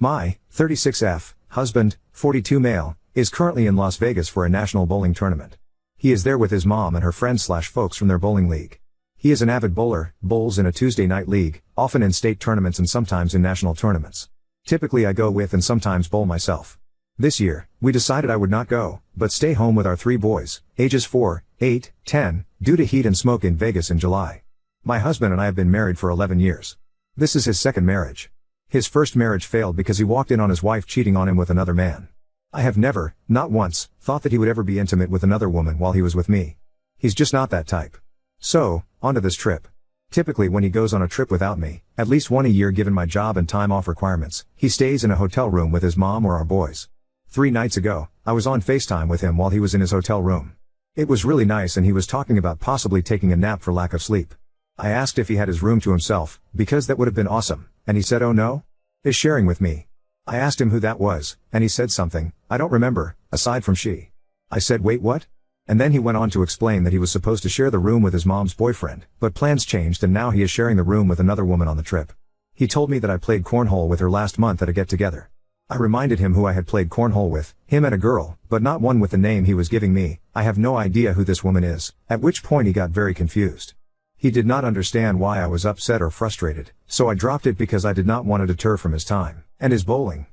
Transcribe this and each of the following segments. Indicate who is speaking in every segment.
Speaker 1: My 36F husband, 42 male, is currently in Las Vegas for a national bowling tournament. He is there with his mom and her friends/folks from their bowling league. He is an avid bowler, bowls in a Tuesday night league, often in state tournaments and sometimes in national tournaments. Typically I go with and sometimes bowl myself. This year, we decided I would not go, but stay home with our 3 boys, ages 4, 8, 10, due to heat and smoke in Vegas in July. My husband and I have been married for 11 years. This is his second marriage. His first marriage failed because he walked in on his wife cheating on him with another man. I have never, not once, thought that he would ever be intimate with another woman while he was with me. He's just not that type. So, onto this trip. Typically when he goes on a trip without me, at least one a year given my job and time off requirements, he stays in a hotel room with his mom or our boys. 3 nights ago, I was on FaceTime with him while he was in his hotel room. It was really nice and he was talking about possibly taking a nap for lack of sleep. I asked if he had his room to himself, because that would have been awesome, and he said oh no? Is sharing with me. I asked him who that was, and he said something, I don't remember, aside from she. I said wait what? And then he went on to explain that he was supposed to share the room with his mom's boyfriend, but plans changed and now he is sharing the room with another woman on the trip. He told me that I played cornhole with her last month at a get-together. I reminded him who I had played cornhole with, him and a girl, but not one with the name he was giving me. I have no idea who this woman is, at which point he got very confused. He did not understand why I was upset or frustrated, so I dropped it because I did not want to deter from his time, and his bowling.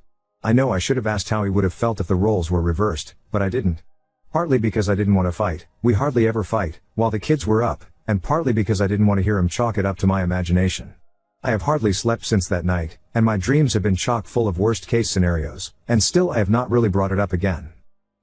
Speaker 1: I know I should have asked how he would have felt if the roles were reversed, but I didn't. Partly because I didn't want to fight, we hardly ever fight, while the kids were up, and partly because I didn't want to hear him chalk it up to my imagination. I have hardly slept since that night, and my dreams have been chock full of worst-case scenarios, and still I have not really brought it up again.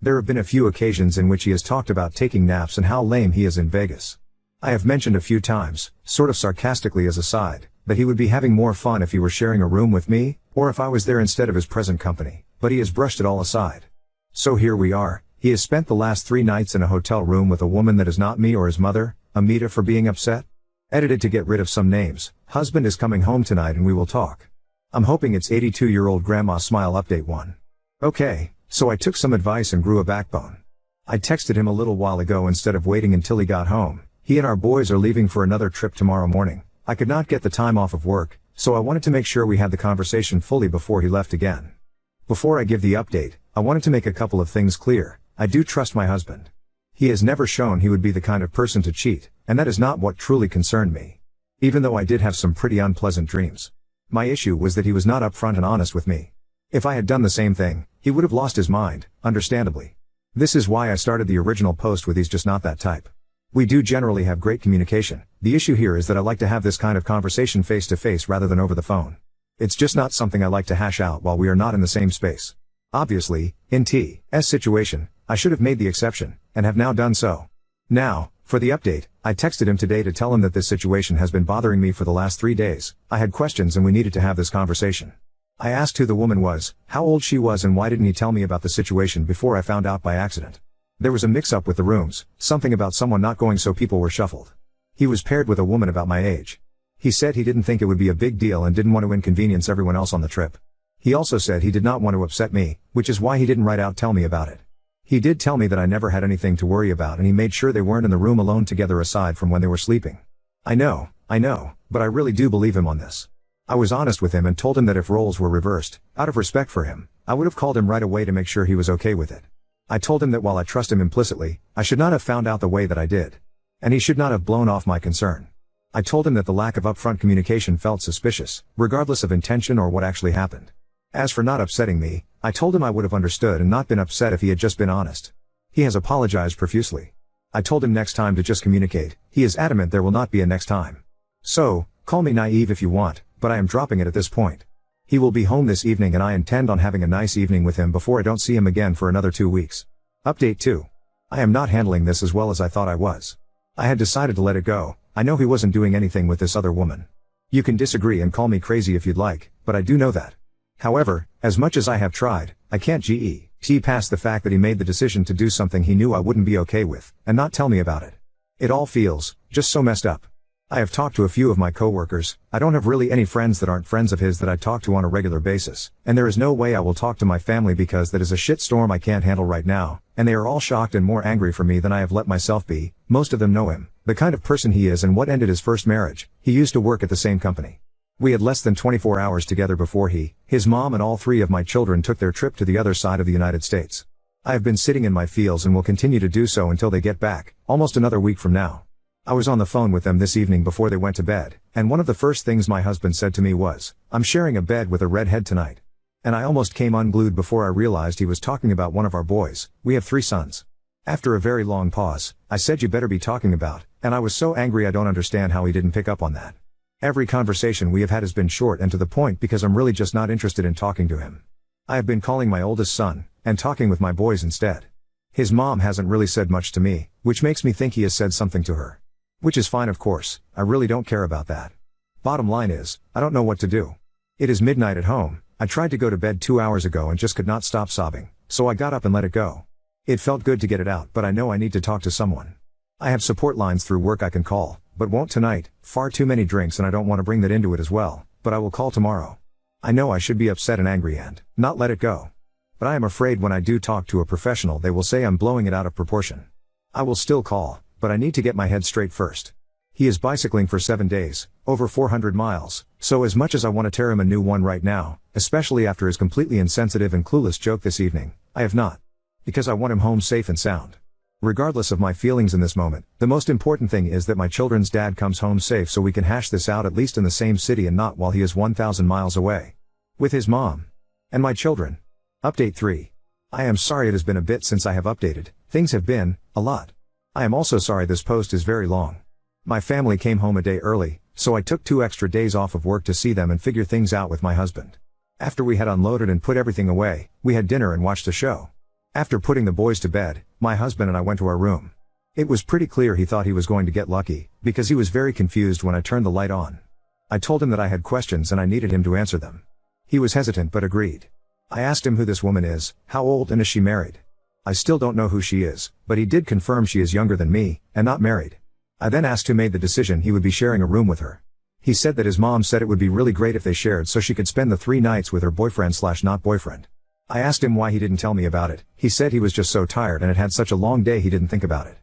Speaker 1: There have been a few occasions in which he has talked about taking naps and how lame he is in Vegas. I have mentioned a few times, sort of sarcastically as a side, that he would be having more fun if he were sharing a room with me, or if I was there instead of his present company, but he has brushed it all aside. So here we are, he has spent the last 3 nights in a hotel room with a woman that is not me or his mother, Amita for being upset. Edited to get rid of some names, husband is coming home tonight and we will talk. I'm hoping it's 82-year-old grandma smile update 1. Okay, so I took some advice and grew a backbone. I texted him a little while ago instead of waiting until he got home. He and our boys are leaving for another trip tomorrow morning. I could not get the time off of work, so I wanted to make sure we had the conversation fully before he left again. Before I give the update, I wanted to make a couple of things clear. I do trust my husband. He has never shown he would be the kind of person to cheat, and that is not what truly concerned me. Even though I did have some pretty unpleasant dreams. My issue was that he was not upfront and honest with me. If I had done the same thing, he would have lost his mind, understandably. This is why I started the original post with he's just not that type. We do generally have great communication. The issue here is that I like to have this kind of conversation face to face rather than over the phone. It's just not something I like to hash out while we are not in the same space. Obviously, in T's situation, I should have made the exception, and have now done so. Now, for the update, I texted him today to tell him that this situation has been bothering me for the last 3 days. I had questions and we needed to have this conversation. I asked who the woman was, how old she was and why didn't he tell me about the situation before I found out by accident. There was a mix-up with the rooms, something about someone not going so people were shuffled. He was paired with a woman about my age. He said he didn't think it would be a big deal and didn't want to inconvenience everyone else on the trip. He also said he did not want to upset me, which is why he didn't write out tell me about it. He did tell me that I never had anything to worry about and he made sure they weren't in the room alone together aside from when they were sleeping. I know, but I really do believe him on this. I was honest with him and told him that if roles were reversed, out of respect for him, I would have called him right away to make sure he was okay with it. I told him that while I trust him implicitly, I should not have found out the way that I did. And he should not have blown off my concern. I told him that the lack of upfront communication felt suspicious, regardless of intention or what actually happened. As for not upsetting me, I told him I would have understood and not been upset if he had just been honest. He has apologized profusely. I told him next time to just communicate. He is adamant there will not be a next time. So, call me naive if you want, but I am dropping it at this point. He will be home this evening and I intend on having a nice evening with him before I don't see him again for another 2 weeks. Update 2. I am not handling this as well as I thought I was. I had decided to let it go. I know he wasn't doing anything with this other woman. You can disagree and call me crazy if you'd like, but I do know that. However, as much as I have tried, I can't get past the fact that he made the decision to do something he knew I wouldn't be okay with, and not tell me about it. It all feels just so messed up. I have talked to a few of my coworkers. I don't have really any friends that aren't friends of his that I talk to on a regular basis, and there is no way I will talk to my family because that is a shitstorm I can't handle right now, and they are all shocked and more angry for me than I have let myself be. Most of them know him, the kind of person he is and what ended his first marriage. He used to work at the same company. We had less than 24 hours together before his mom and all three of my children took their trip to the other side of the United States. I have been sitting in my feels and will continue to do so until they get back, almost another week from now. I was on the phone with them this evening before they went to bed, and one of the first things my husband said to me was, "I'm sharing a bed with a redhead tonight." And I almost came unglued before I realized he was talking about one of our boys. We have 3 sons. After a very long pause, I said, "You better be talking about," and I was so angry I don't understand how he didn't pick up on that. Every conversation we have had has been short and to the point because I'm really just not interested in talking to him. I have been calling my oldest son, and talking with my boys instead. His mom hasn't really said much to me, which makes me think he has said something to her. Which is fine, of course, I really don't care about that. Bottom line is, I don't know what to do. It is midnight at home. I tried to go to bed 2 hours ago and just could not stop sobbing, so I got up and let it go. It felt good to get it out, but I know I need to talk to someone. I have support lines through work I can call, but won't tonight. Far too many drinks and I don't want to bring that into it as well, but I will call tomorrow. I know I should be upset and angry and not let it go. But I am afraid when I do talk to a professional they will say I'm blowing it out of proportion. I will still call, but I need to get my head straight first. He is bicycling for 7 days, over 400 miles, so as much as I want to tear him a new one right now, especially after his completely insensitive and clueless joke this evening, I have not. Because I want him home safe and sound. Regardless of my feelings in this moment, the most important thing is that my children's dad comes home safe so we can hash this out at least in the same city and not while he is 1,000 miles away. With his mom. And my children. Update 3. I am sorry it has been a bit since I have updated. Things have been a lot. I am also sorry this post is very long. My family came home a day early, so I took 2 extra days off of work to see them and figure things out with my husband. After we had unloaded and put everything away, we had dinner and watched a show. After putting the boys to bed, my husband and I went to our room. It was pretty clear he thought he was going to get lucky, because he was very confused when I turned the light on. I told him that I had questions and I needed him to answer them. He was hesitant but agreed. I asked him who this woman is, how old and is she married? I still don't know who she is, but he did confirm she is younger than me, and not married. I then asked who made the decision he would be sharing a room with her. He said that his mom said it would be really great if they shared so she could spend the 3 nights with her boyfriend/not boyfriend. I asked him why he didn't tell me about it. He said he was just so tired and had had such a long day he didn't think about it.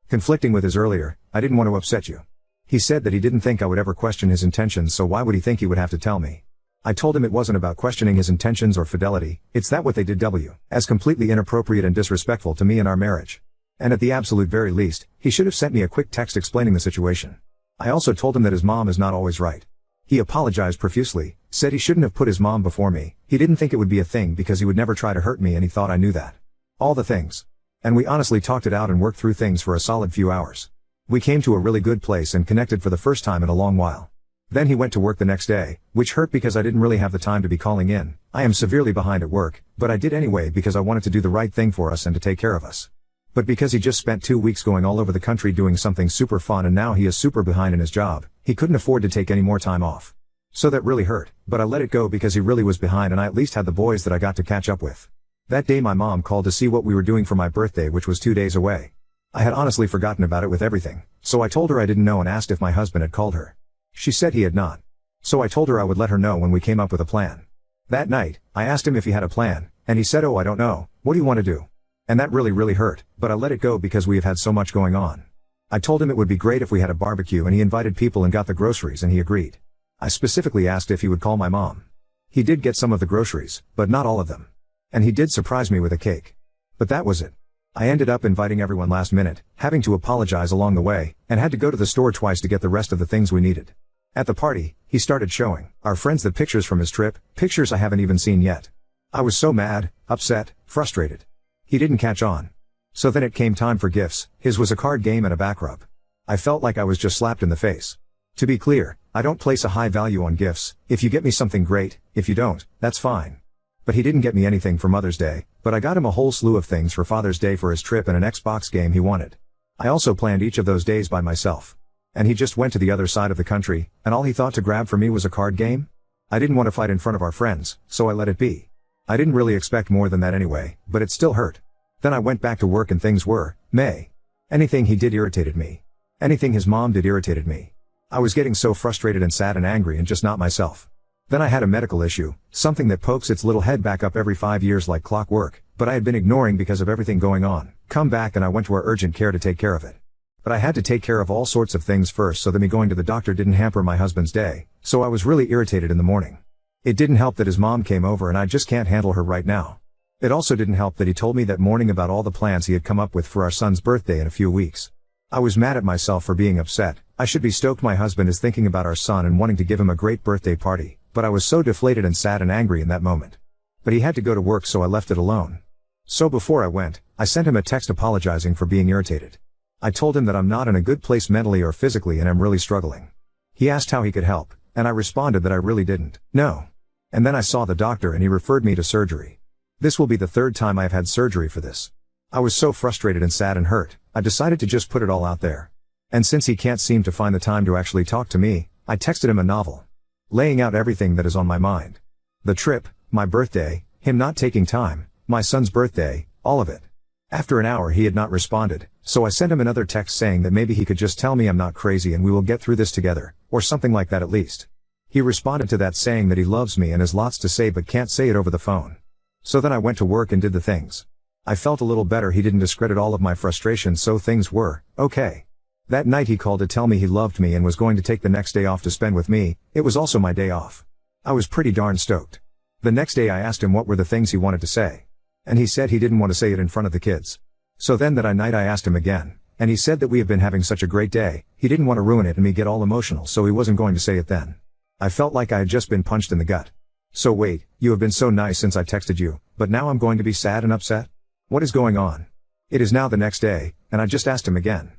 Speaker 1: Conflicting with his earlier, "I didn't want to upset you." He said that he didn't think I would ever question his intentions, so why would he think he would have to tell me? I told him it wasn't about questioning his intentions or fidelity, it's that what they did as completely inappropriate and disrespectful to me and our marriage. And at the absolute very least, he should have sent me a quick text explaining the situation. I also told him that his mom is not always right. He apologized profusely, said he shouldn't have put his mom before me, he didn't think it would be a thing because he would never try to hurt me and he thought I knew that. All the things. And we honestly talked it out and worked through things for a solid few hours. We came to a really good place and connected for the first time in a long while. Then he went to work the next day, which hurt because I didn't really have the time to be calling in. I am severely behind at work, but I did anyway because I wanted to do the right thing for us and to take care of us. But because he just spent 2 weeks going all over the country doing something super fun and now he is super behind in his job, he couldn't afford to take any more time off. So that really hurt, but I let it go because he really was behind and I at least had the boys that I got to catch up with. That day my mom called to see what we were doing for my birthday, which was 2 days away. I had honestly forgotten about it with everything, so I told her I didn't know and asked if my husband had called her. She said he had not. So I told her I would let her know when we came up with a plan. That night, I asked him if he had a plan, and he said, "Oh, I don't know, what do you want to do?" And that really hurt, but I let it go because we have had so much going on. I told him it would be great if we had a barbecue and he invited people and got the groceries and he agreed. I specifically asked if he would call my mom. He did get some of the groceries, but not all of them. And he did surprise me with a cake. But that was it. I ended up inviting everyone last minute, having to apologize along the way, and had to go to the store twice to get the rest of the things we needed. At the party, he started showing our friends the pictures from his trip, pictures I haven't even seen yet. I was so mad, upset, frustrated. He didn't catch on. So then it came time for gifts. His was a card game and a back rub. I felt like I was just slapped in the face. To be clear, I don't place a high value on gifts. If you get me something great, if you don't, that's fine. But he didn't get me anything for Mother's Day, but I got him a whole slew of things for Father's Day for his trip and an Xbox game he wanted. I also planned each of those days by myself. And he just went to the other side of the country, and all he thought to grab for me was a card game? I didn't want to fight in front of our friends, so I let it be. I didn't really expect more than that anyway, but it still hurt. Then I went back to work and things were meh. Anything he did irritated me. Anything his mom did irritated me. I was getting so frustrated and sad and angry and just not myself. Then I had a medical issue, something that pokes its little head back up every 5 years like clockwork, but I had been ignoring because of everything going on. Come back and I went to our urgent care to take care of it. But I had to take care of all sorts of things first so that me going to the doctor didn't hamper my husband's day, so I was really irritated in the morning. It didn't help that his mom came over and I just can't handle her right now. It also didn't help that he told me that morning about all the plans he had come up with for our son's birthday in a few weeks. I was mad at myself for being upset. I should be stoked my husband is thinking about our son and wanting to give him a great birthday party, but I was so deflated and sad and angry in that moment. But he had to go to work, so I left it alone. So before I went, I sent him a text apologizing for being irritated. I told him that I'm not in a good place mentally or physically and I'm really struggling. He asked how he could help, and I responded that I really didn't know. And then I saw the doctor and he referred me to surgery. This will be the third time I have had surgery for this. I was so frustrated and sad and hurt, I decided to just put it all out there. And since he can't seem to find the time to actually talk to me, I texted him a novel, laying out everything that is on my mind. The trip, my birthday, him not taking time, my son's birthday, all of it. After an hour he had not responded, so I sent him another text saying that maybe he could just tell me I'm not crazy and we will get through this together, or something like that at least. He responded to that saying that he loves me and has lots to say but can't say it over the phone. So then I went to work and did the things. I felt a little better. He didn't discredit all of my frustration, so things were okay. That night he called to tell me he loved me and was going to take the next day off to spend with me. It was also my day off. I was pretty darn stoked. The next day I asked him what were the things he wanted to say. And he said he didn't want to say it in front of the kids. So then that night I asked him again, and he said that we have been having such a great day, he didn't want to ruin it and me get all emotional, so he wasn't going to say it then. I felt like I had just been punched in the gut. So wait, you have been so nice since I texted you, but now I'm going to be sad and upset? What is going on? It is now the next day, and I just asked him again.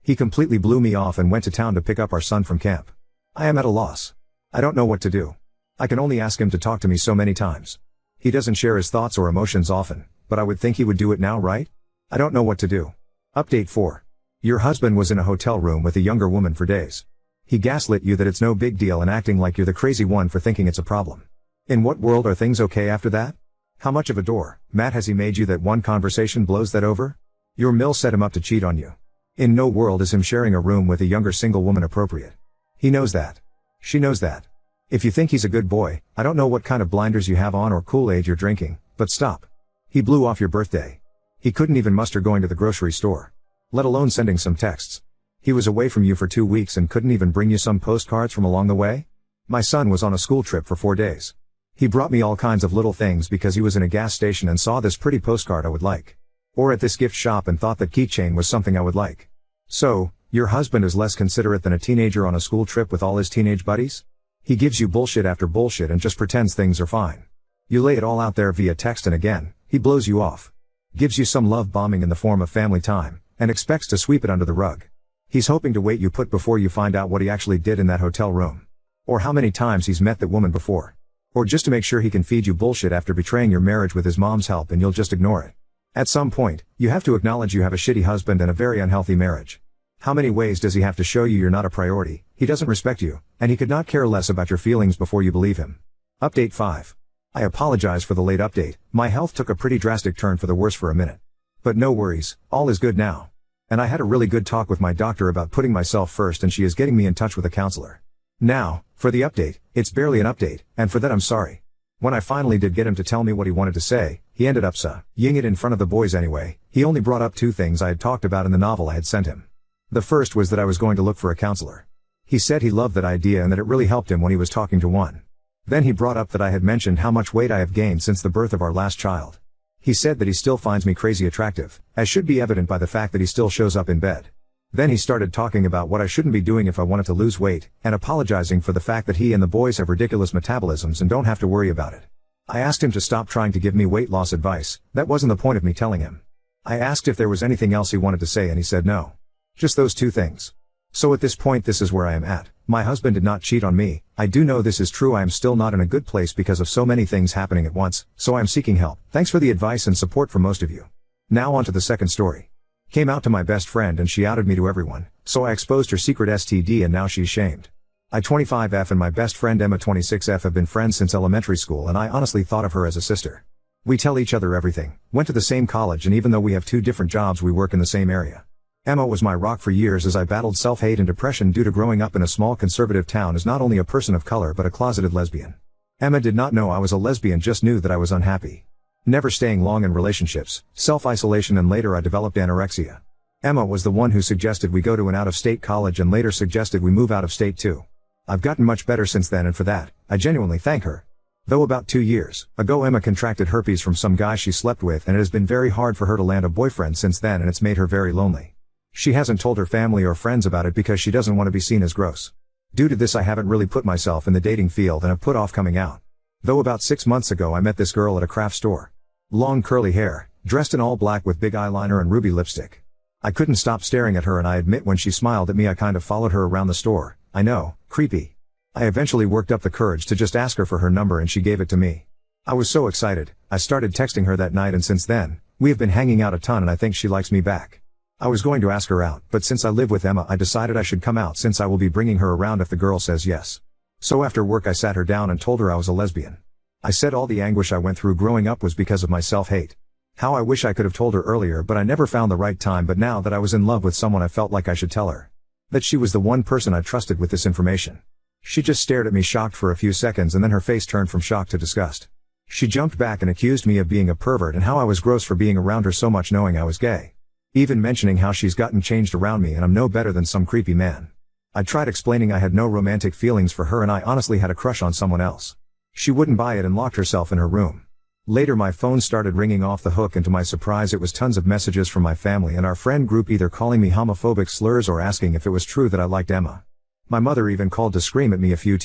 Speaker 1: He completely blew me off and went to town to pick up our son from camp. I am at a loss. I don't know what to do. I can only ask him to talk to me so many times. He doesn't share his thoughts or emotions often, but I would think he would do it now, right? I don't know what to do. Update 4. Your husband was in a hotel room with a younger woman for days. He gaslit you that it's no big deal and acting like you're the crazy one for thinking it's a problem. In what world are things okay after that? How much of a door, Matt, has he made you that one conversation blows that over? Your mill set him up to cheat on you. In no world is him sharing a room with a younger single woman appropriate. He knows that. She knows that. If you think he's a good boy, I don't know what kind of blinders you have on or Kool-Aid you're drinking, but stop. He blew off your birthday. He couldn't even muster going to the grocery store, let alone sending some texts. He was away from you for 2 weeks and couldn't even bring you some postcards from along the way? My son was on a school trip for 4 days. He brought me all kinds of little things because he was in a gas station and saw this pretty postcard I would like. Or at this gift shop and thought that keychain was something I would like. So, your husband is less considerate than a teenager on a school trip with all his teenage buddies? He gives you bullshit after bullshit and just pretends things are fine. You lay it all out there via text and again, he blows you off. Gives you some love bombing in the form of family time, and expects to sweep it under the rug. He's hoping to wait you put before you find out what he actually did in that hotel room. Or how many times he's met that woman before. Or just to make sure he can feed you bullshit after betraying your marriage with his mom's help and you'll just ignore it. At some point, you have to acknowledge you have a shitty husband and a very unhealthy marriage. How many ways does he have to show you you're not a priority? He doesn't respect you, and he could not care less about your feelings before you believe him. Update 5. I apologize for the late update. My health took a pretty drastic turn for the worse for a minute. But no worries, all is good now. And I had a really good talk with my doctor about putting myself first, and she is getting me in touch with a counselor. Now, for the update, it's barely an update, and for that I'm sorry. When I finally did get him to tell me what he wanted to say, he ended up saying it in front of the boys anyway. He only brought up 2 things I had talked about in the novel I had sent him. The first was that I was going to look for a counselor. He said he loved that idea and that it really helped him when he was talking to one. Then he brought up that I had mentioned how much weight I have gained since the birth of our last child. He said that he still finds me crazy attractive, as should be evident by the fact that he still shows up in bed. Then he started talking about what I shouldn't be doing if I wanted to lose weight, and apologizing for the fact that he and the boys have ridiculous metabolisms and don't have to worry about it. I asked him to stop trying to give me weight loss advice. That wasn't the point of me telling him. I asked if there was anything else he wanted to say and he said no. Just those 2 things. So at this point this is where I am at. My husband did not cheat on me. I do know this is true. I am still not in a good place because of so many things happening at once, so I am seeking help. Thanks for the advice and support from most of you. Now on to the second story. Came out to my best friend and she outed me to everyone, so I exposed her secret STD and now she's shamed. I 25F and my best friend Emma 26F have been friends since elementary school and I honestly thought of her as a sister. We tell each other everything, went to the same college, and even though we have 2 different jobs we work in the same area. Emma was my rock for years as I battled self-hate and depression due to growing up in a small conservative town as not only a person of color but a closeted lesbian. Emma did not know I was a lesbian, just knew that I was unhappy. Never staying long in relationships, self-isolation, and later I developed anorexia. Emma was the one who suggested we go to an out-of-state college and later suggested we move out of state too. I've gotten much better since then, and for that, I genuinely thank her. Though about 2 years ago Emma contracted herpes from some guy she slept with, and it has been very hard for her to land a boyfriend since then, and it's made her very lonely. She hasn't told her family or friends about it because she doesn't want to be seen as gross. Due to this, I haven't really put myself in the dating field and have put off coming out. Though about 6 months ago I met this girl at a craft store. Long curly hair, dressed in all black with big eyeliner and ruby lipstick. I couldn't stop staring at her, and I admit when she smiled at me I kind of followed her around the store. I know, creepy. I eventually worked up the courage to just ask her for her number, and she gave it to me. I was so excited, I started texting her that night, and since then, we have been hanging out a ton, and I think she likes me back. I was going to ask her out, but since I live with Emma I decided I should come out since I will be bringing her around if the girl says yes. So after work I sat her down and told her I was a lesbian. I said all the anguish I went through growing up was because of my self-hate. How I wish I could have told her earlier, but I never found the right time, but now that I was in love with someone I felt like I should tell her. That she was the one person I trusted with this information. She just stared at me shocked for a few seconds, and then her face turned from shock to disgust. She jumped back and accused me of being a pervert and how I was gross for being around her so much knowing I was gay. Even mentioning how she's gotten changed around me and I'm no better than some creepy man. I tried explaining I had no romantic feelings for her and I honestly had a crush on someone else. She wouldn't buy it and locked herself in her room. Later my phone started ringing off the hook, and to my surprise it was tons of messages from my family and our friend group either calling me homophobic slurs or asking if it was true that I liked Emma. My mother even called to scream at me a few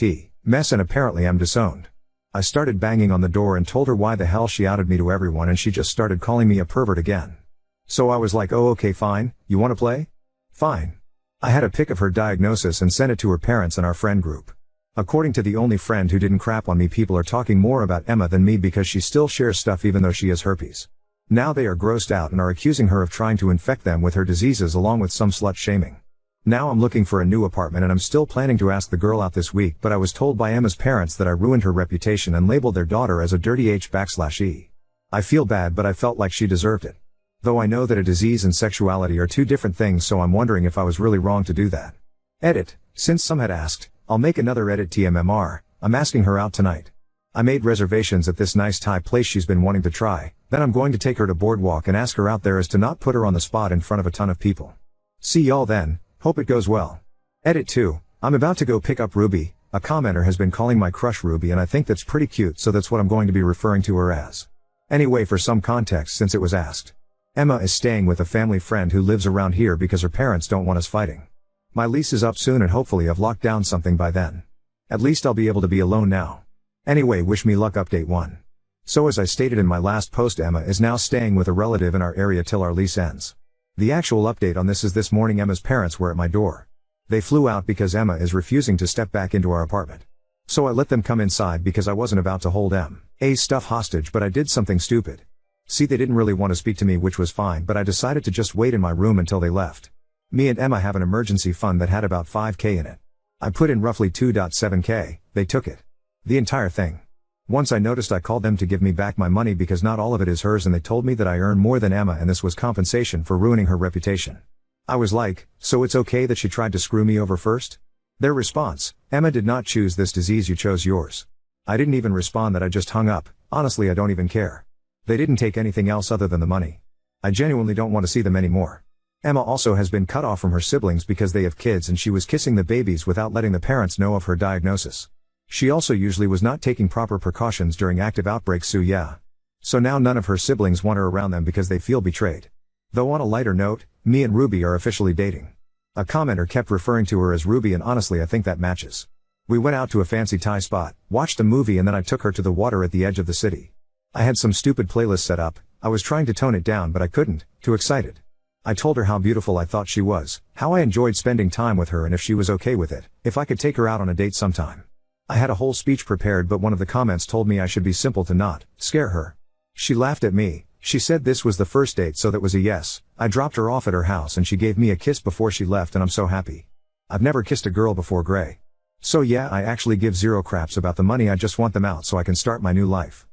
Speaker 1: mess, and apparently I'm disowned. I started banging on the door and told her why the hell she outed me to everyone, and she just started calling me a pervert again. So I was like, oh okay fine, you wanna play? Fine. I had a pic of her diagnosis and sent it to her parents and our friend group. According to the only friend who didn't crap on me, people are talking more about Emma than me because she still shares stuff even though she has herpes. Now they are grossed out and are accusing her of trying to infect them with her diseases along with some slut shaming. Now I'm looking for a new apartment and I'm still planning to ask the girl out this week, but I was told by Emma's parents that I ruined her reputation and labeled their daughter as a dirty H/E. I feel bad, but I felt like she deserved it. Though I know that a disease and sexuality are two different things, so I'm wondering if I was really wrong to do that. Edit. Since some had asked, I'll make another edit TMMR, I'm asking her out tonight. I made reservations at this nice Thai place she's been wanting to try, then I'm going to take her to Boardwalk and ask her out there as to not put her on the spot in front of a ton of people. See y'all then, hope it goes well. Edit 2, I'm about to go pick up Ruby, a commenter has been calling my crush Ruby and I think that's pretty cute, so that's what I'm going to be referring to her as. Anyway, for some context since it was asked. Emma is staying with a family friend who lives around here because her parents don't want us fighting. My lease is up soon and hopefully I've locked down something by then. At least I'll be able to be alone now. Anyway, wish me luck. Update 1. So as I stated in my last post, Emma is now staying with a relative in our area till our lease ends. The actual update on this is this morning Emma's parents were at my door. They flew out because Emma is refusing to step back into our apartment. So I let them come inside because I wasn't about to hold Emma's stuff hostage, but I did something stupid. See, they didn't really want to speak to me, which was fine, but I decided to just wait in my room until they left. Me and Emma have an emergency fund that had about 5k in it. I put in roughly 2.7k, they took it. The entire thing. Once I noticed, I called them to give me back my money because not all of it is hers, and they told me that I earn more than Emma and this was compensation for ruining her reputation. I was like, so it's okay that she tried to screw me over first? Their response, Emma did not choose this disease, you chose yours. I didn't even respond that, I just hung up. Honestly, I don't even care. They didn't take anything else other than the money. I genuinely don't want to see them anymore. Emma also has been cut off from her siblings because they have kids, and she was kissing the babies without letting the parents know of her diagnosis. She also usually was not taking proper precautions during active outbreaks, so yeah. So now none of her siblings want her around them because they feel betrayed. Though on a lighter note, me and Ruby are officially dating. A commenter kept referring to her as Ruby, and honestly I think that matches. We went out to a fancy Thai spot, watched a movie, and then I took her to the water at the edge of the city. I had some stupid playlist set up, I was trying to tone it down but I couldn't, too excited. I told her how beautiful I thought she was, how I enjoyed spending time with her, and if she was okay with it, if I could take her out on a date sometime. I had a whole speech prepared, but one of the comments told me I should be simple to not scare her. She laughed at me, she said this was the first date, so that was a yes. I dropped her off at her house and she gave me a kiss before she left, and I'm so happy. I've never kissed a girl before, Gray. So yeah, I actually give zero craps about the money, I just want them out so I can start my new life.